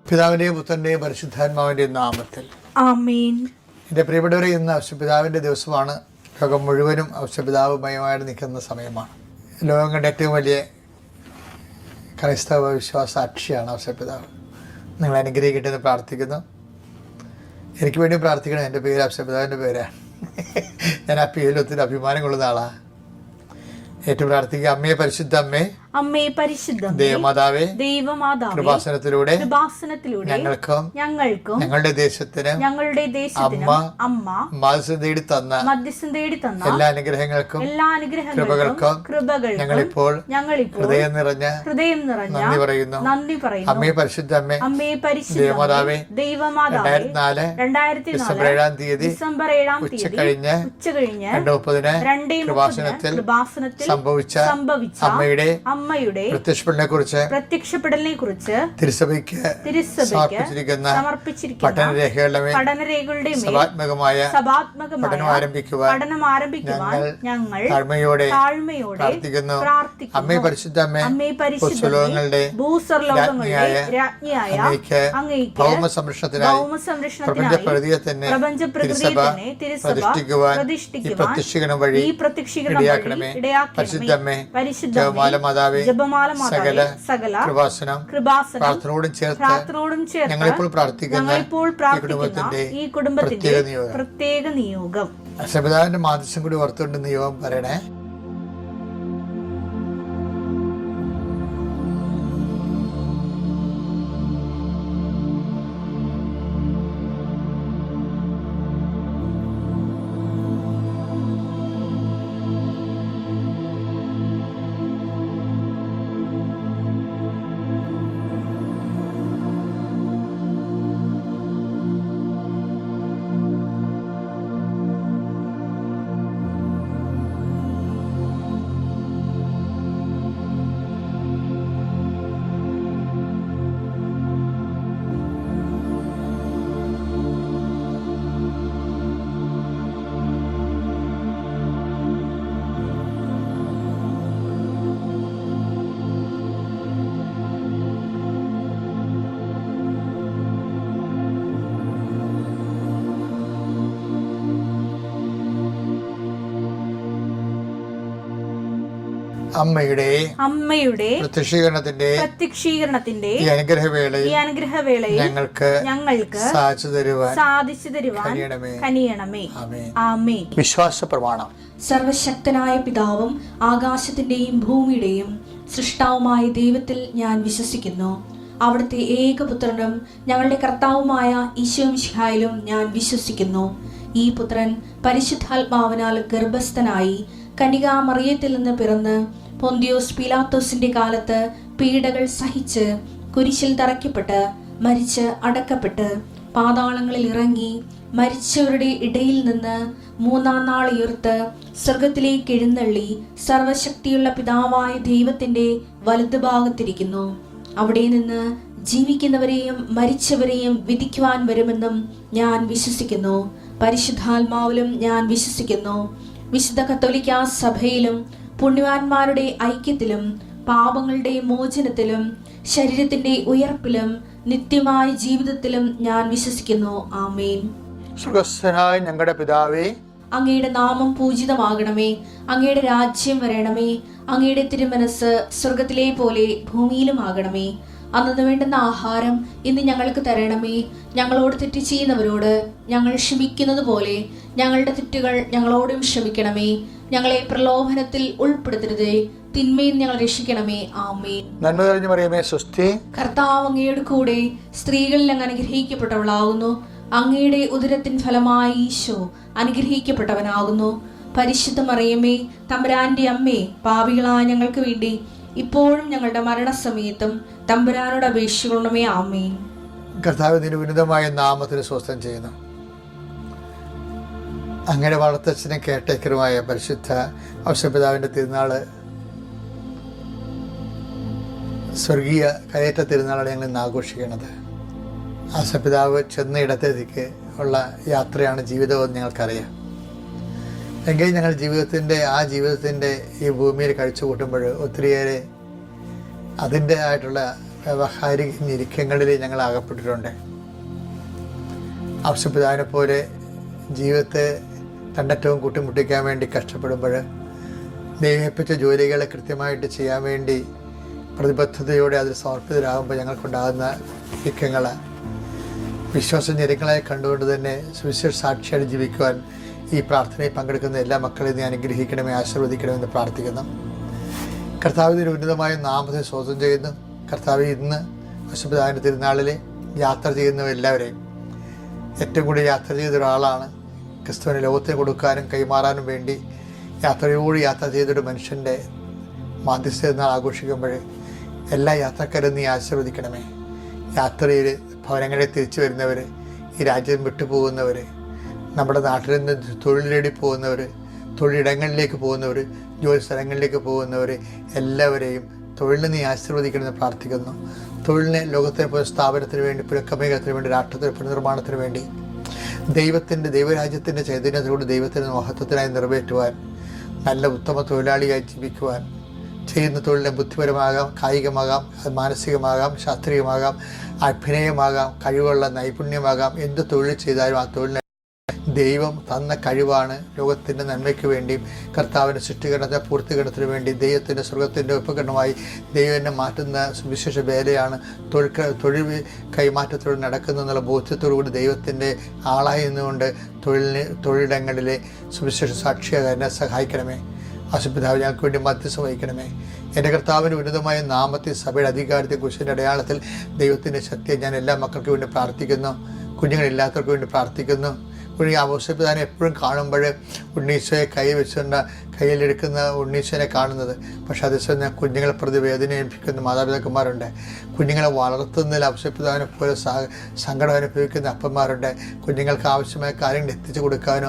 പിതാവിൻ്റെയും പുത്രൻ്റെയും പരിശുദ്ധാത്മാവിൻ്റെയും നാമത്തിൽ ആമേൻ. എൻ്റെ പ്രിയപ്പെട്ടവരെ, ഇന്ന് ഔഷപിതാവിൻ്റെ ദിവസമാണ്. ലോകം മുഴുവനും ഔഷപിതാവുമയമായിട്ട് നിൽക്കുന്ന സമയമാണ്. ലോകം കണ്ട ഏറ്റവും വലിയ ക്രൈസ്തവ വിശ്വാസ സാക്ഷിയാണ് ഔഷപിതാവ്. നിങ്ങൾ അനുഗ്രഹിക്കട്ടെ എന്ന് പ്രാർത്ഥിക്കുന്നു. എനിക്ക് വേണ്ടി പ്രാർത്ഥിക്കണം. എൻ്റെ പേര് ഔഷപിതാവിൻ്റെ പേരാണ്. ഞാൻ ആ പേരിൽ ഒത്തിരി അഭിമാനം കൊള്ളുന്ന ആളാണ്. ഏറ്റവും പ്രാർത്ഥിക്കുക. അമ്മയെ പരിശുദ്ധ അമ്മേ, അമ്മേ പരിശുദ്ധ ദേവമാതാവേ, ദൈവമാതാവേ, കൃപാസനത്തിലൂടെ ഞങ്ങൾക്കും ഞങ്ങളുടെ ദേശത്തിനും അമ്മ മധ്യസ്ഥം തേടി തന്ന എല്ലാ അനുഗ്രഹങ്ങൾക്കും കൃപകൾക്കും ഞങ്ങളിപ്പോൾ ഹൃദയം നിറഞ്ഞ നന്ദി പറയുന്നു. അമ്മയെ പരിശുദ്ധ അമ്മേ, ദേവമാതാവേ, 2004 ഡിസംബർ 7 തീയതി ഉച്ചകഴിഞ്ഞ് 2:30 കൃപാസനത്തിൽ സംഭവിച്ച അമ്മയുടെ പ്രത്യക്ഷപ്പെടലിനെ കുറിച്ച് തിരുസഭയ്ക്ക് സമർപ്പിച്ചിരിക്കുന്ന പഠനരേഖകളുടെ സഭാത്മകമായ പഠനം ആരംഭിക്കുവാൻ ഞങ്ങൾ താഴ്മയോടെ പ്രാർത്ഥിക്കുന്നു. അമ്മേ പരിശുദ്ധ അമ്മേ, ഭൂസ്വർലോകങ്ങളുടെ രാജ്ഞിയായ അങ്ങേയ്ക്ക് ഭൗമ സംരക്ഷണത്തിനായി പ്രപഞ്ചപ്രകൃതിയെ തന്നെ തിരുസഭ പ്രതിഷ്ഠിക്കുവാൻ ഈ പ്രത്യക്ഷീകരണം വഴി ഇടയാക്കണമേ. പരിശുദ്ധ അമ്മേ, ജപമാല മാതാവേ, സകല കൃപാസനം പ്രാർത്ഥനയോടും ചേർത്ത് ഞങ്ങളിപ്പോൾ പ്രാർത്ഥിക്കുന്ന ഈ കുടുംബത്തിന്റെ പ്രത്യേക നിയോഗം ഔഷപിതാവിന്റെ മാധ്യസ്ഥം കൂടി ഓർത്തുകൊണ്ട് നിയോഗം പറയണേ. അമ്മയുടെ പ്രത്യക്ഷീകരണത്തിന്റെ ഈ അനുഗ്രഹവേളയിൽ ഞങ്ങൾക്ക് സാധിച്ചു തരുവാൻ കനിയണമേ. ആമേൻ. വിശ്വാസ പ്രമാണം. സർവശക്തനായ പിതാവും ആകാശത്തിന്റെയും ഭൂമിയുടെയും സൃഷ്ടാവുമായ ദൈവത്തിൽ ഞാൻ വിശ്വസിക്കുന്നു. അവിടുത്തെ ഏകപുത്രനും ഞങ്ങളുടെ കർത്താവുമായ ഈശോമിശിഹായിലും ഞാൻ വിശ്വസിക്കുന്നു. ഈ പുത്രൻ പരിശുദ്ധാത്മാവിനാൽ ഗർഭസ്ഥനായി കന്യകാമറിയത്തിൽ നിന്ന് പിറന്ന് പൊന്തിയോസ് പീലാത്തോസിന്റെ കാലത്ത് പീഡകൾ സഹിച്ച് കുരിശിൽ തറയ്ക്കപ്പെട്ട് മരിച്ച് അടക്കപ്പെട്ട് പാതാളങ്ങളിൽ ഇറങ്ങി മരിച്ചവരുടെ ഇടയിൽ നിന്ന് 3-ാം നാൾ ഉയർത്ത് സ്വർഗത്തിലേക്ക് എഴുന്നള്ളി സർവശക്തിയുള്ള പിതാവായ ദൈവത്തിന്റെ വലതുഭാഗത്തിരിക്കുന്നു. അവിടെ നിന്ന് ജീവിക്കുന്നവരെയും മരിച്ചവരെയും വിധിക്കുവാൻ വരുമെന്നും ഞാൻ വിശ്വസിക്കുന്നു. പരിശുദ്ധാത്മാവിലും ഞാൻ വിശ്വസിക്കുന്നു. വിശുദ്ധ കത്തോലിക്കാ സഭയിലും പുണ്യവാന്മാരുടെ ഐക്യത്തിലും പാപങ്ങളുടെ മോചനത്തിലും ശരീരത്തിന്റെ ഉയർപ്പിലും നിത്യമായ ജീവിതത്തിലും ഞാൻ വിശ്വസിക്കുന്നു. ആമേൻ. സ്വർഗ്ഗസ്ഥനായ ഞങ്ങളുടെ പിതാവേ, അങ്ങയുടെ നാമം പൂജിതമാകണമേ. അങ്ങയുടെ രാജ്യം വരണമേ. അങ്ങയുടെ തിരുമനസ് സ്വർഗത്തിലെ പോലെ ഭൂമിയിലും ആകണമേ. അന്നു വേണ്ടുന്ന ആഹാരം ഇന്ന് ഞങ്ങൾക്ക് തരണമേ. ഞങ്ങളോട് തെറ്റ് ചെയ്യുന്നവരോട് ഞങ്ങൾ ക്ഷമിക്കുന്നത് പോലെ ഞങ്ങളുടെ തെറ്റുകൾ ഞങ്ങളോടും ക്ഷമിക്കണമേ. ഞങ്ങളെ പ്രലോഭനത്തിൽ ഉൾപ്പെടുത്തരുതേ, തിന്മയിൽ ഞങ്ങൾ രക്ഷിക്കണമേ. ആമേൻ. നന്മ നിറഞ്ഞ മറിയമേ, സ്വസ്തി. കർത്താവ് അങ്ങയുടെ കൂടെ സ്ത്രീകളിൽ അങ്ങ് അനുഗ്രഹിക്കപ്പെട്ടവളാകുന്നു. അങ്ങയുടെ ഉദരത്തിൻ ഫലമായി ഈശോ അനുഗ്രഹിക്കപ്പെട്ടവനാകുന്നു. പരിശുദ്ധ മറിയമേ, തമ്പുരാന്റെ അമ്മേ, പാപികളായ ഞങ്ങൾക്ക് വേണ്ടി ഇപ്പോഴും ഞങ്ങളുടെ മരണസമയത്തും തമ്പുരാനോട് അപേക്ഷിക്കണമേ. ആമേൻ. കർത്താവ് നിന്റെ ഉന്നതമായ നാമത്തിന് സ്വസ്ഥം ചെയ്യുന്നു. അങ്ങയുടെ വളർത്തച്ഛനെ കേട്ടേക്കറുമായ പരിശുദ്ധ ഔഷപിതാവിൻ്റെ തിരുനാള്, സ്വർഗീയ കയറ്റ തിരുനാളാണ് ഞങ്ങൾ ഇന്ന് ആഘോഷിക്കുന്നത്. ഔഷപിതാവ് ചെന്ന ഇടത്തേക്ക് ഉള്ള യാത്രയാണ് ജീവിതമെന്ന് ഞങ്ങൾക്കറിയാം. എങ്കിൽ ഞങ്ങൾ ജീവിതത്തിൻ്റെ ഈ ഭൂമിയിൽ കഴിച്ചു കൂട്ടുമ്പോൾ ഒത്തിരിയേറെ അതിൻ്റെ ആയിട്ടുള്ള വ്യവഹാരിക ഞെരുക്കങ്ങളിൽ ഞങ്ങൾ അകപ്പെട്ടിട്ടുണ്ട്. ഔസേപ്പിതാവിനെ പോലെ ജീവിതത്തെ തണ്ടറ്റവും കൂട്ടിമുട്ടിക്കാൻ വേണ്ടി കഷ്ടപ്പെടുമ്പോൾ നിയമിപ്പിച്ച ജോലികളെ കൃത്യമായിട്ട് ചെയ്യാൻ വേണ്ടി പ്രതിബദ്ധതയോടെ അതിൽ സമർപ്പിതരാകുമ്പോൾ ഞങ്ങൾക്കുണ്ടാകുന്ന ഞെരുക്കങ്ങൾ വിശ്വാസ ഞെരുക്കങ്ങളായി കണ്ടുകൊണ്ട് തന്നെ സുവിശേഷ സാക്ഷിയായിട്ട് ജീവിക്കുവാൻ ഈ പ്രാർത്ഥനയിൽ പങ്കെടുക്കുന്ന എല്ലാ മക്കളെയും നീ അനുഗ്രഹിക്കണമേ, ആശീർവദിക്കണമെന്ന് പ്രാർത്ഥിക്കുന്നു. കർത്താവിൻ്റെ ഉന്നതമായ നാമത്തെ സ്തോത്രം ചെയ്യുന്നു. കർത്താവ് ഇന്ന് ഔസേപ്പിതാവിൻ്റെ തിരുനാളിൽ യാത്ര ചെയ്യുന്നവരെല്ലാവരെയും ഏറ്റവും കൂടുതൽ യാത്ര ചെയ്ത ഒരാളാണ്. ക്രിസ്തുവിനെ ലോകത്തിന് കൊടുക്കാനും കൈമാറാനും വേണ്ടി യാത്ര ചെയ്തൊരു മനുഷ്യൻ്റെ മാധ്യസ്ഥ നാൾ ആഘോഷിക്കുമ്പോൾ എല്ലാ യാത്രക്കാരും നീ ആശീർവദിക്കണമേ. യാത്രയിൽ ഭവനങ്ങളിൽ തിരിച്ചു വരുന്നവർ, ഈ രാജ്യം വിട്ടുപോകുന്നവർ, നമ്മുടെ നാട്ടിൽ നിന്ന് തൊഴിൽ തേടി പോകുന്നവർ, തൊഴിലിടങ്ങളിലേക്ക് പോകുന്നവർ, ജോലി സ്ഥലങ്ങളിലേക്ക് പോകുന്നവർ എല്ലാവരെയും തൊഴിലിന് നീ ആശീർവദിക്കണമെന്ന് പ്രാർത്ഥിക്കുന്നു. തൊഴിലിനെ ലോകത്തിന് പോലെ സ്ഥാപനത്തിന് വേണ്ടി, പുനഃക്രമീകരണത്തിന് വേണ്ടി, രാഷ്ട്രത്തിന് പുനർനിർമ്മാണത്തിന് വേണ്ടി ദൈവരാജ്യത്തിൻ്റെ ചൈതന്യത്തിലൂടെ ദൈവത്തിൻ്റെ മഹത്വത്തിനായി നിറവേറ്റുവാൻ, നല്ല ഉത്തമ തൊഴിലാളിയായി ജീവിക്കുവാൻ, ചെയ്യുന്ന തൊഴിലിനെ ബുദ്ധിപരമാകാം, കായികമാകാം, മാനസികമാകാം, ശാസ്ത്രീയമാകാം, അഭിനയമാകാം, കഴിവുള്ള നൈപുണ്യമാകാം, എന്ത് തൊഴിൽ ചെയ്താലും ആ തൊഴിലിനെ ദൈവം തന്ന കഴിവാണ്. ലോകത്തിൻ്റെ നന്മയ്ക്ക് വേണ്ടിയും കർത്താവിൻ്റെ സൃഷ്ടികരണത്തെ പൂർത്തീകരണത്തിന് വേണ്ടി ദൈവത്തിൻ്റെ സ്വർഗത്തിൻ്റെ ഉപകരണമായി ദൈവം എന്നെ മാറ്റുന്ന സുവിശേഷ വേലയാണ് തൊഴിൽ കൈമാറ്റത്തോടെ നടക്കുന്നതെന്നുള്ള ബോധ്യത്തോടുകൂടി ദൈവത്തിൻ്റെ ആളായി നിന്നുകൊണ്ട് തൊഴിലിടങ്ങളിലെ സുവിശേഷ സാക്ഷിയാകാൻ എന്നെ സഹായിക്കണമേ. ഔസേപ്പിതാവ് ഞങ്ങൾക്ക് വേണ്ടി മധ്യസ്ഥം വഹിക്കണമേ. എൻ്റെ കർത്താവിൻ്റെ ഉന്നതമായ നാമത്തിൽ സഭയുടെ അധികാരത്തെ കുരിശിൻ്റെ അടയാളത്തിൽ ദൈവത്തിൻ്റെ ശക്തിയെ ഞാൻ എല്ലാ മക്കൾക്ക് വേണ്ടി പ്രാർത്ഥിക്കുന്നു. കുഞ്ഞുങ്ങളില്ലാത്തവർക്ക് വേണ്ടി പ്രാർത്ഥിക്കുന്നു. ഔസേപ്പിതാവിനെ എപ്പോഴും കാണുമ്പോൾ ഉണ്ണീശോയെ കയ്യിലെടുക്കുന്ന ഉണ്ണീശോനെ കാണുന്നത്, പക്ഷേ അതേസമയം ഞാൻ കുഞ്ഞുങ്ങളെ പ്രതി വേദന അനുഭവിക്കുന്ന മാതാപിതാക്കന്മാരുണ്ട്. കുഞ്ഞുങ്ങളെ വളർത്തുന്നതിൽ ഔസേപ്പിതാവിനെ പോലെ സങ്കടം അനുഭവിക്കുന്ന അപ്പന്മാരുണ്ട്. കുഞ്ഞുങ്ങൾക്ക് ആവശ്യമായ കാര്യങ്ങൾ എത്തിച്ചു കൊടുക്കാനും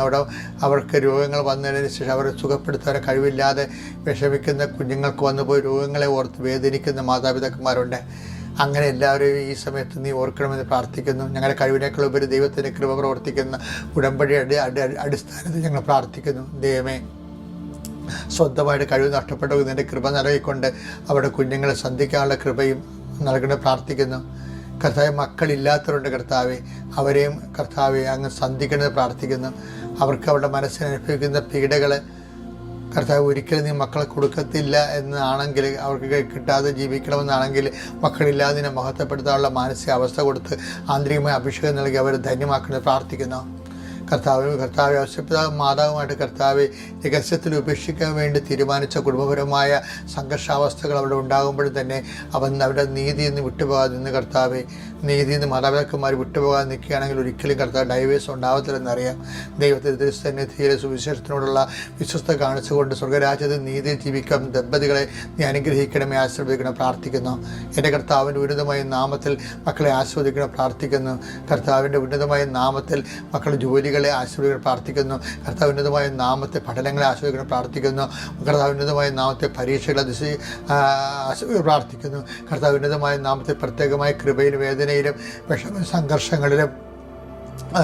അവർക്ക് രോഗങ്ങൾ വന്നതിന് ശേഷം അവരെ സുഖപ്പെടുത്താനും കഴിവില്ലാതെ വിഷമിക്കുന്ന കുഞ്ഞുങ്ങൾക്ക് വന്നുപോയി രോഗങ്ങളെ ഓർത്ത് വേദനിക്കുന്ന മാതാപിതാക്കന്മാരുണ്ട്. അങ്ങനെ എല്ലാവരെയും ഈ സമയത്ത് നീ ഓർക്കണമെന്ന് പ്രാർത്ഥിക്കുന്നു. ഞങ്ങളുടെ കഴിവിനേക്കാൾ ഉപരി ദൈവത്തിൻ്റെ കൃപ പ്രവർത്തിക്കുന്ന ഉടമ്പടിയുടെ അടിസ്ഥാനത്തിൽ ഞങ്ങൾ പ്രാർത്ഥിക്കുന്നു. ദൈവമേ, സ്വന്തമായിട്ട് കഴിവ് നഷ്ടപ്പെട്ടു നിൻ്റെ കൃപ നൽകിക്കൊണ്ട് അവരുടെ കുഞ്ഞുങ്ങളെ സന്ധിക്കാനുള്ള കൃപയും നൽകണമെന്ന് പ്രാർത്ഥിക്കുന്നു. കർത്താവ് മക്കളില്ലാത്തവരുണ്ട് കർത്താവെ, അവരെയും കർത്താവെ അങ്ങ് സന്ധിക്കണമെന്ന് പ്രാർത്ഥിക്കുന്നു. അവർക്ക് അവരുടെ മനസ്സിനനുഭവിക്കുന്ന പീഡകൾ കർത്താവ് ഒരിക്കലും നീ മക്കളെ കൊടുക്കത്തില്ല എന്നാണെങ്കിൽ, അവർക്ക് കിട്ടാതെ ജീവിക്കണമെന്നാണെങ്കിൽ മക്കളില്ലാതിനെ മഹത്വപ്പെടുത്താനുള്ള മാനസിക അവസ്ഥ കൊടുത്ത് ആന്തരികമായ അഭിഷേകം നൽകി അവരെ ധന്യമാക്കണമെന്ന് പ്രാർത്ഥിക്കുന്നു. കർത്താവ് ഔസേപ്പിതാവ് മാതാവുമായിട്ട് കർത്താവ് രഹസ്യത്തിൽ ഉപേക്ഷിക്കാൻ വേണ്ടി തീരുമാനിച്ച കുടുംബപരമായ സംഘർഷാവസ്ഥകൾ അവിടെ ഉണ്ടാകുമ്പോഴും തന്നെ അവരുടെ നീതിയിൽ നിന്ന് വിട്ടുപോകാതെ നിന്ന് കർത്താവ് നീതിയിൽ നിന്ന് മാതാപിതാക്കന്മാർ വിട്ടുപോകാതെ നിൽക്കുകയാണെങ്കിൽ ഒരിക്കലും കർത്താവ് ഡൈവേഴ്സ് ഉണ്ടാവത്തില്ലെന്നറിയാം. ദൈവത്തിൻ്റെ തിരുസന്നിധിയിലെ സുവിശേഷത്തിനോടുള്ള വിശ്വസ്ത കാണിച്ചുകൊണ്ട് സ്വർഗരാജ്യത്തിൽ നീതിയിൽ ജീവിക്കാൻ ദമ്പതികളെ നീ അനുഗ്രഹിക്കണമേ, ആശീർവദിക്കണം പ്രാർത്ഥിക്കുന്നു. എൻ്റെ കർത്താവിൻ്റെ ഉന്നതമായ നാമത്തിൽ മക്കളെ ആശീർവദിക്കണം പ്രാർത്ഥിക്കുന്നു. കർത്താവിൻ്റെ ഉന്നതമായ നാമത്തിൽ മക്കളുടെ ജോലികളെ ആശീർവദിക്കണം പ്രാർത്ഥിക്കുന്നു. കർത്താവ് ഉന്നതമായ നാമത്തെ പഠനങ്ങളെ ആശീർവദിക്കണം പ്രാർത്ഥിക്കുന്നു. കർത്താവ് ഉന്നതമായ നാമത്തെ പരീക്ഷകളെ പ്രാർത്ഥിക്കുന്നു. കർത്താവ് ഉന്നതമായ നാമത്തെ പ്രത്യേകമായ കൃപയിലും വേദനയിലും സംഘർഷങ്ങളിലും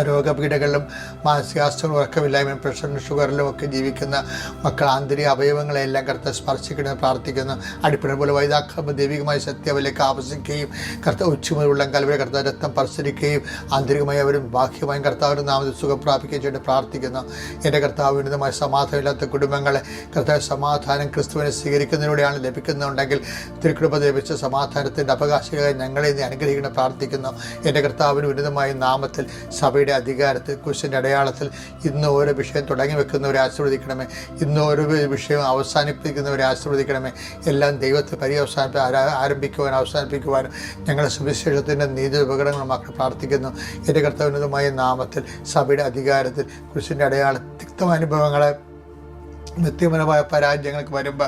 രോഗപീഠകളിലും മാനസികാവസ്ഥകളും ഉറക്കമില്ലായ്മയും പ്രഷറിലും ഷുഗറിലും ഒക്കെ ജീവിക്കുന്ന മക്കൾ ആന്തരിക അവയവങ്ങളെല്ലാം കർത്താവ് സ്പർശിക്കണമെന്ന് പ്രാർത്ഥിക്കുന്നു. അടിപ്പിടം പോലെ വൈതാക്കുമ്പോൾ ദൈവികമായ ശക്തി അവരിലേക്ക് ആവസിക്കുകയും കർത്താവ് ഉച്ചമുള്ള കൽവരെ കർത്താവ് രക്തം പരിസരിക്കുകയും ആന്തരികമായി അവരും ബാഹ്യമായും കർത്താവിൻ്റെ നാമത്തിൽ സുഖം പ്രാപിക്കുകയും ചെയ്ത് പ്രാർത്ഥിക്കുന്നു. എൻ്റെ കർത്താവ് ഉന്നതമായ സമാധാനമില്ലാത്ത കുടുംബങ്ങളെ കർത്താവ് സമാധാനം ക്രിസ്തുവിനെ സ്വീകരിക്കുന്നതിലൂടെയാണ് ലഭിക്കുന്നുണ്ടെങ്കിൽ തിരുകൃപ ലഭിച്ച സമാധാനത്തിൻ്റെ അവകാശികളായി ഞങ്ങളെ നീ അനുഗ്രഹിക്കണം പ്രാർത്ഥിക്കുന്നു. എൻ്റെ കർത്താവിന് ഉന്നതമായ നാമത്തിൽ സഭയുടെ അധികാരത്തിൽ കുരിശിൻ്റെ അടയാളത്തിൽ ഇന്ന് ഓരോ വിഷയം തുടങ്ങി വെക്കുന്നവരെ ആശീർവദിക്കണമേ. ഇന്ന് ഓരോ വിഷയം അവസാനിപ്പിക്കുന്നവരെ ആശീർവദിക്കണമേ. എല്ലാം ദൈവത്തെ ആരംഭിക്കുവാനും അവസാനിപ്പിക്കുവാനും ഞങ്ങളുടെ സുവിശേഷത്തിൻ്റെ നീതി ഉപകരണങ്ങളുമാക്കി പ്രാർത്ഥിക്കുന്നു. എൻ്റെ കർത്താവിനുമായ നാമത്തിൽ സഭയുടെ അധികാരത്തിൽ കുരിശിൻ്റെ അടയാളം തിക്തമനുഭവങ്ങളെ നിത്യപരമായ പരാജയങ്ങൾക്ക് വരുമ്പോൾ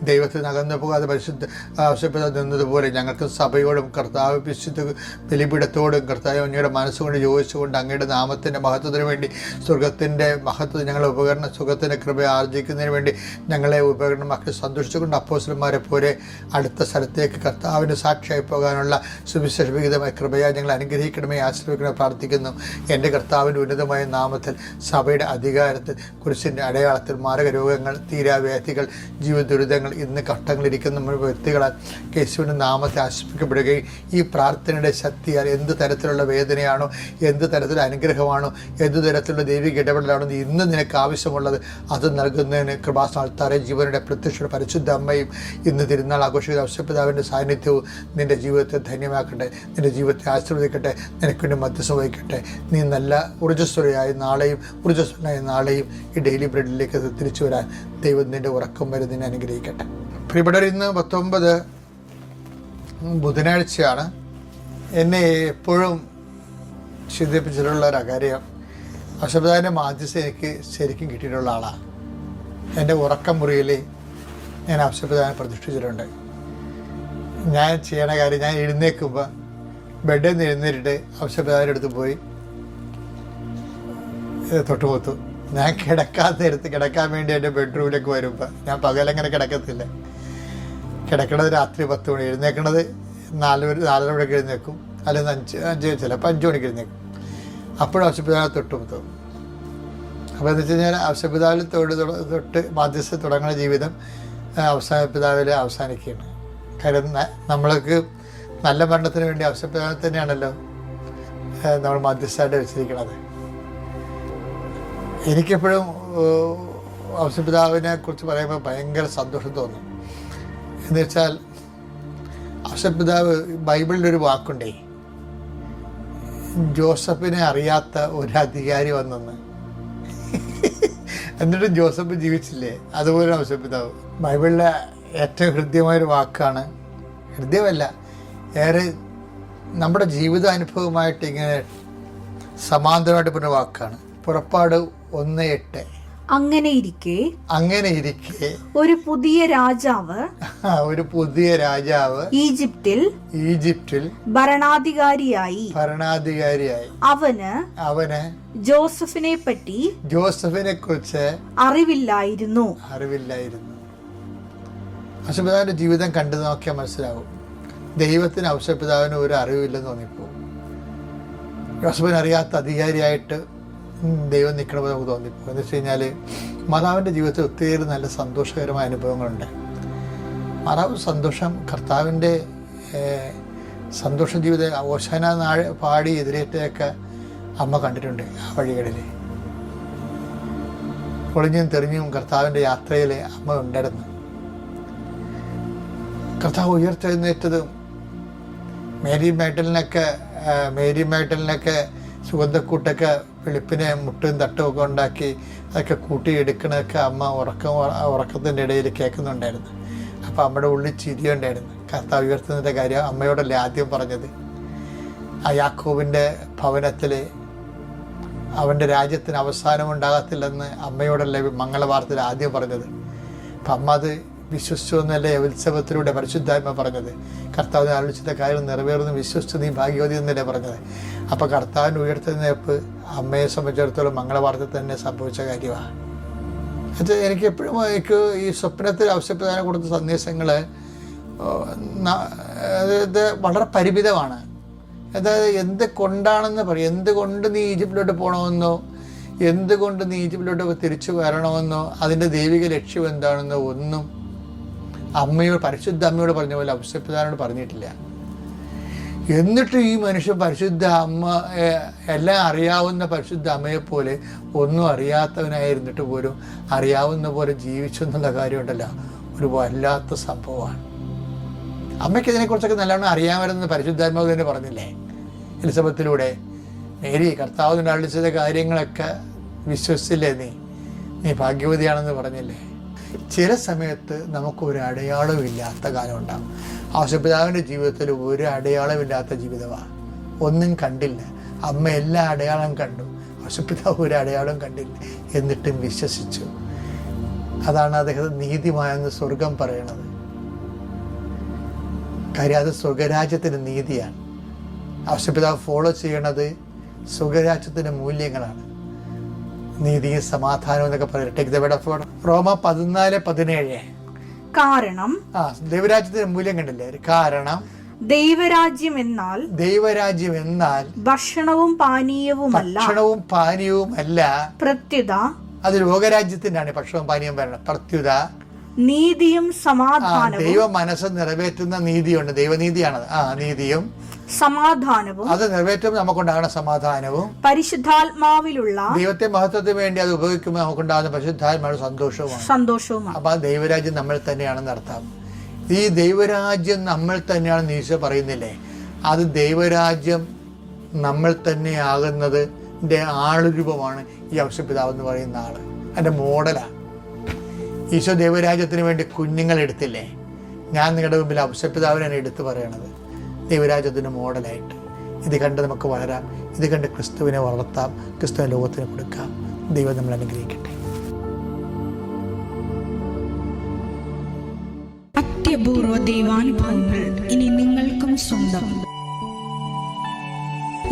ദൈവത്തിൽ അകന്നു പോകാതെ പരിശുദ്ധ ആവശ്യപ്പെടാതെ നിന്നതുപോലെ ഞങ്ങൾക്ക് സഭയോടും കർത്താവ് വിശുദ്ധ ബലിപീഠത്തോടും കർത്താവ് അങ്ങയുടെ മനസ്സുകൊണ്ട് യോജിച്ചുകൊണ്ട് അങ്ങയുടെ നാമത്തിൻ്റെ മഹത്വത്തിന് വേണ്ടി സ്വർഗത്തിൻ്റെ മഹത്വം ഞങ്ങളെ സുഖത്തിൻ്റെ കൃപ ആർജിക്കുന്നതിന് വേണ്ടി ഞങ്ങളെ ഉപകരണമാക്കി സന്തോഷിച്ചുകൊണ്ട് അപ്പോസ്തലന്മാരെ പോലെ അടുത്ത സ്ഥലത്തേക്ക് കർത്താവിന് സാക്ഷിയായി പോകാനുള്ള സുവിശേഷവിഹിതമായ കൃപയായി ഞങ്ങൾ അനുഗ്രഹിക്കണമേ, ആശ്രയിക്കണമേ പ്രാർത്ഥിക്കുന്നു. എൻ്റെ കർത്താവിൻ്റെ ഉന്നതമായ നാമത്തിൽ സഭയുടെ അധികാരത്തിൽ കുരിശിൻ്റെ അടയാളത്തിൽ മാരക രോഗങ്ങൾ, തീരാവ്യാധികൾ, ജീവിത ദുരിതങ്ങൾ, ഇന്ന് കഷ്ടങ്ങളിരിക്കുന്ന നമ്മൾ വ്യക്തികളാൽ യേശുവിൻ്റെ നാമത്തെ ആശ്വസിക്കപ്പെടുകയും ഈ പ്രാർത്ഥനയുടെ ശക്തിയാൽ എന്ത് തരത്തിലുള്ള വേദനയാണോ, എന്ത് തരത്തിലുള്ള അനുഗ്രഹമാണോ, എന്ത് തരത്തിലുള്ള ദൈവിക ഇടപെടലാണോ ഇന്ന് നിനക്ക് ആവശ്യമുള്ളത് അത് നൽകുന്നതിന് കൃപാസ്ഥാനത്താറെ ജീവനുടെ പ്രത്യക്ഷ പരിശുദ്ധ അമ്മയും ഇന്ന് തിരുനാൾ ആഘോഷിക്കുന്ന ഔഷധപിതാവിൻ്റെ സാന്നിധ്യവും നിൻ്റെ ജീവിതത്തെ ധന്യമാക്കട്ടെ, നിൻ്റെ ജീവിതത്തെ ആശീർവദിക്കട്ടെ, നിനക്ക് വേണ്ടി മധ്യസ്ഥം വഹിക്കട്ടെ. നീ നല്ല ഊർജ്ജസ്വലയായ നാളെയും ഈ ഡെയിലി ബ്രെഡിലേക്ക് തിരിച്ചു വരാൻ ദൈവം നിൻ്റെ ഉറക്കം വരെ നിന്നെ അനുഗ്രഹിക്കട്ടെ. പ്രിയപ്പെട്ടവർ, ഇന്ന് 19 ബുധനാഴ്ചയാണ്. എന്നെ എപ്പോഴും ചിന്തിപ്പിച്ചിട്ടുള്ള ഒരു കാര്യം, ഔഷധപിതാവിൻ്റെ മാധ്യസ്ഥം എനിക്ക് ശരിക്കും കിട്ടിയിട്ടുള്ള ആളാണ്. എൻ്റെ ഉറക്കം മുറിയിൽ ഞാൻ ഔഷധപിതാവിനെ പ്രതിഷ്ഠിച്ചിട്ടുണ്ട്. ഞാൻ ചെയ്യണ കാര്യം, ഞാൻ എഴുന്നേൽക്കുമ്പോൾ ബെഡിൽ നിന്ന് എഴുന്നേറ്റിട്ട് ഔഷധപിതാവിൻ്റെ അടുത്ത് പോയി തൊട്ടുമുത്തു. ഞാൻ കിടക്കാൻ വേണ്ടി എൻ്റെ ബെഡ്റൂമിലേക്ക് വരുമ്പോൾ, ഞാൻ പകലങ്ങനെ കിടക്കത്തില്ല, കിടക്കണത് രാത്രി 10 മണി, എഴുന്നേക്കണത് 4 മണിക്ക് എഴുന്നേക്കും, അല്ലെങ്കിൽ 5 ചിലപ്പോൾ 5 മണിക്ക് എഴുന്നേക്കും. അപ്പോഴും ഔഷധപിതാവിനെ തൊട്ടുമുത്തും. അപ്പോൾ എന്ന് വെച്ച് കഴിഞ്ഞാൽ ഔഷധപിതാവിൽ തൊട്ട് മാധ്യസ്ഥ തുടങ്ങുന്ന ജീവിതം ഔഷധപിതാവിൽ അവസാനിക്കുകയാണ്. കാര്യം നമ്മൾക്ക് നല്ല മരണത്തിന് വേണ്ടി ഔഷധപിതാവിനെ തന്നെയാണല്ലോ നമ്മൾ മാധ്യസ്ഥമായിട്ട് വെച്ചിരിക്കുന്നത്. എനിക്കെപ്പോഴും ഔഷധപിതാവിനെ കുറിച്ച് പറയുമ്പോൾ ഭയങ്കര സന്തോഷം തോന്നും. എന്ന് വെച്ചാൽ ഔഷധപിതാവ്, ബൈബിളിലൊരു വാക്കുണ്ടേ, ജോസഫിനെ അറിയാത്ത ഒരു അധികാരി വന്നെന്ന്. എന്നിട്ട് ജോസഫ് ജീവിച്ചില്ലേ? അതുപോലെ ഔഷധപിതാവ്. ബൈബിളിലെ ഏറ്റവും ഹൃദ്യമായൊരു വാക്കാണ്, ഹൃദ്യമല്ല, ഏറെ നമ്മുടെ ജീവിതാനുഭവമായിട്ട് ഇങ്ങനെ സമാന്തരമായിട്ട് പറഞ്ഞ വാക്കാണ്. പുറപ്പാട് 1:8. അങ്ങനെ ഇരിക്കെ ഒരു പുതിയ രാജാവ് ഈജിപ്തിൽ ഭരണാധികാരിയായി. അവന് ജോസഫിനെ കുറിച്ച് അറിവില്ലായിരുന്നു. ഔഷധപിതാവിന്റെ ജീവിതം കണ്ടു നോക്കിയാൽ മനസ്സിലാവും, ദൈവത്തിന് ഔഷധപിതാവിന് ഒരു അറിവില്ലെന്ന് തോന്നിപ്പോവും. യോസഫിനെ അറിയാത്ത അധികാരിയായിട്ട് ദൈവം നിൽക്കണമെന്ന് നമുക്ക് തോന്നിപ്പോകും. എന്ന് വെച്ച് കഴിഞ്ഞാൽ മാതാവിൻ്റെ ജീവിതത്തിൽ ഒത്തിരി നല്ല സന്തോഷകരമായ അനുഭവങ്ങളുണ്ട്. മാതാവ് സന്തോഷം, കർത്താവിൻ്റെ സന്തോഷ ജീവിതം, ഓശാന പാടി എതിരേറ്റൊക്കെ അമ്മ കണ്ടിട്ടുണ്ട്. ആ വഴികളിൽ പൊളിഞ്ഞും തെറിഞ്ഞും കർത്താവിൻ്റെ യാത്രയിൽ അമ്മ ഉണ്ടായിരുന്നു. കർത്താവ് ഉയർത്തെഴുന്നേറ്റതും മേരി മാഗ്ഡലിനൊക്കെ സുഗന്ധക്കൂട്ടൊക്കെ വെളുപ്പിനെ മുട്ടും തട്ടും ഒക്കെ ഉണ്ടാക്കി അതൊക്കെ കൂട്ടിയെടുക്കണതൊക്കെ അമ്മ ഉറക്കത്തിൻ്റെ ഇടയിൽ കേൾക്കുന്നുണ്ടായിരുന്നു. അപ്പോൾ അമ്മയുടെ ഉള്ളിൽ ചിരിയുണ്ടായിരുന്നു. കർത്താവ് ഉയർത്തുന്നതിൻ്റെ കാര്യം അമ്മയോടല്ലേ ആദ്യം പറഞ്ഞത്. ആ യാക്കോബിൻ്റെ ഭവനത്തിൽ അവൻ്റെ രാജ്യത്തിന് അവസാനം ഉണ്ടാകത്തില്ലെന്ന് അമ്മയോടല്ലേ മംഗളവാർത്തയിൽ ആദ്യം പറഞ്ഞത്. അപ്പം അമ്മ അത് വിശ്വസിച്ചു എന്നല്ലേ ഉത്സവത്തിലൂടെ പരിശുദ്ധാത്മ പറഞ്ഞത്. കർത്താവിനെ ആലോചിച്ച കാര്യം നിറവേറുന്നു വിശ്വസിച്ച് നീ ഭാഗ്യവതി എന്നല്ലേ പറഞ്ഞത്. അപ്പോൾ കർത്താവിന് ഉയർത്തുന്നേപ്പ് അമ്മയെ സംബന്ധിച്ചിടത്തോളം മംഗളവാർത്ത തന്നെ സംഭവിച്ച കാര്യമാണ്. അത് എനിക്ക് എപ്പോഴും ഈ സ്വപ്നത്തിൽ ഔഷധപിതാവിനെ കൊടുത്ത സന്ദേശങ്ങൾ അതായത് വളരെ പരിമിതമാണ്. അതായത് എന്തുകൊണ്ടാണെന്ന് പറയും, എന്തുകൊണ്ട് നീ ഈജിപ്തിലോട്ട് പോകണമെന്നോ, എന്തുകൊണ്ട് നീ ഈജിപ്തിലോട്ട് തിരിച്ചു വരണമെന്നോ, അതിൻ്റെ ദൈവിക ലക്ഷ്യം എന്താണെന്നോ ഒന്നും പരിശുദ്ധ അമ്മയോട് പറഞ്ഞ പോലെ ഔഷധപിതാവിനോട് പറഞ്ഞിട്ടില്ല. എന്നിട്ട് ഈ മനുഷ്യൻ പരിശുദ്ധ അമ്മ, എല്ലാം അറിയാവുന്ന പരിശുദ്ധ അമ്മയെപ്പോലെ ഒന്നും അറിയാത്തവനായിരുന്നിട്ട് പോലും അറിയാവുന്ന പോലെ ജീവിച്ചു എന്നുള്ള കാര്യമുണ്ടല്ലോ, ഒരു വല്ലാത്ത സംഭവമാണ്. അമ്മയ്ക്ക് ഇതിനെക്കുറിച്ചൊക്കെ നല്ലോണം അറിയാമായിരുന്നെന്ന് പരിശുദ്ധാത്മാവ് തന്നെ പറഞ്ഞില്ലേ എലിസബത്തിലൂടെ. മേരി കർത്താവിനെ അളിച്ചത് കാര്യങ്ങളൊക്കെ വിശ്വസിച്ചില്ലേ, നീ ഭാഗ്യവതിയാണെന്ന് പറഞ്ഞില്ലേ. ചില സമയത്ത് നമുക്കൊരു അടയാളമില്ലാത്ത കാലം ഉണ്ടാകും. ഔഷധപിതാവിൻ്റെ ജീവിതത്തിൽ ഒരു അടയാളമില്ലാത്ത ജീവിതമാണ്. ഒന്നും കണ്ടില്ല. അമ്മ എല്ലാ അടയാളം കണ്ടു, ഔഷധപിതാവ് ഒരു അടയാളം കണ്ടില്ല, എന്നിട്ടും വിശ്വസിച്ചു. അതാണ് അദ്ദേഹത്തെ നീതിമായെന്ന് സ്വർഗം പറയണത്. കാര്യം അത് സ്വർഗരാജ്യത്തിൻ്റെ നീതിയാണ്. ഔഷധപിതാവ് ഫോളോ ചെയ്യണത് സ്വർഗരാജ്യത്തിൻ്റെ മൂല്യങ്ങളാണ്. നീതിയും സമാധാനവും എന്നൊക്കെ പറയും. റോമ 14:17. കാരണം ദൈവരാജ്യത്തിന്റെ മൂല്യം കണ്ടില്ലേ. കാരണം ദൈവരാജ്യം എന്നാൽ ഭക്ഷണവും പാനീയവുമല്ല, പ്രത്യുത അത് ലോകരാജ്യത്തിൻ്റെയാണ് ഭക്ഷണവും പാനീയം വരണം. പ്രത്യുത നീതിയും സമാധാനവും. ദൈവ മനസ്സ് നിറവേറ്റുന്ന നീതിയുണ്ട്, ദൈവനീതിയാണത്. നീതിയും സമാധാനവും. അത് നിറവേറ്റുമ്പോൾ നമുക്കുണ്ടാകുന്ന സമാധാനവും, പരിശുദ്ധാത്മാവിലുള്ള ദൈവത്തെ മഹത്വത്തിന് വേണ്ടി അത് ഉപയോഗിക്കുമ്പോൾ നമുക്കുണ്ടാകുന്ന പരിശുദ്ധാത്മാവ് സന്തോഷവുമാണ്. അപ്പൊ ആ ദൈവരാജ്യം നമ്മൾ തന്നെയാണെന്ന് അർത്ഥം. ഈ ദൈവരാജ്യം നമ്മൾ തന്നെയാണെന്ന് ഈശോ പറയുന്നില്ലേ? അത് ദൈവരാജ്യം നമ്മൾ തന്നെ ആകുന്നതിൻ്റെ ആളുരൂപമാണ് ഈ ഔഷപിതാവ് എന്ന് പറയുന്ന ആള്. അതിൻ്റെ മോഡലാണ്. ഈശോ ദൈവരാജ്യത്തിന് വേണ്ടി കുഞ്ഞുങ്ങളെടുത്തില്ലേ? ഞാൻ നിങ്ങളുടെ മുമ്പിൽ ഔഷപിതാവിനാണ് എടുത്തു പറയണത്, ദൈവരാജ്യത്തിൻ്റെ മോഡലായിട്ട്. ഇത് കണ്ട് നമുക്ക് വളരാം, ഇത് കണ്ട് ക്രിസ്തുവിനെ വളർത്താം, ക്രിസ്തുവിനെ ലോകത്തിന് കൊടുക്കാം. ദൈവം നമ്മൾ അനുഗ്രഹിക്കട്ടെ. അത്യപൂർവ ദൈവാനുഭവങ്ങൾ ഇനി നിങ്ങൾക്കും സ്വന്തം.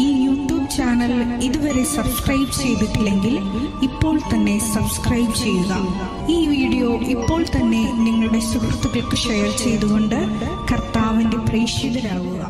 ഈ യൂട്യൂബ് ചാനൽ ഇതുവരെ സബ്സ്ക്രൈബ് ചെയ്തിട്ടില്ലെങ്കിൽ ഇപ്പോൾ തന്നെ സബ്സ്ക്രൈബ് ചെയ്യുക. ഈ വീഡിയോ ഇപ്പോൾ തന്നെ നിങ്ങളുടെ സുഹൃത്തുക്കൾക്ക് ഷെയർ ചെയ്തുകൊണ്ട് കർത്താവിൻ്റെ പ്രേക്ഷിതരാകുക.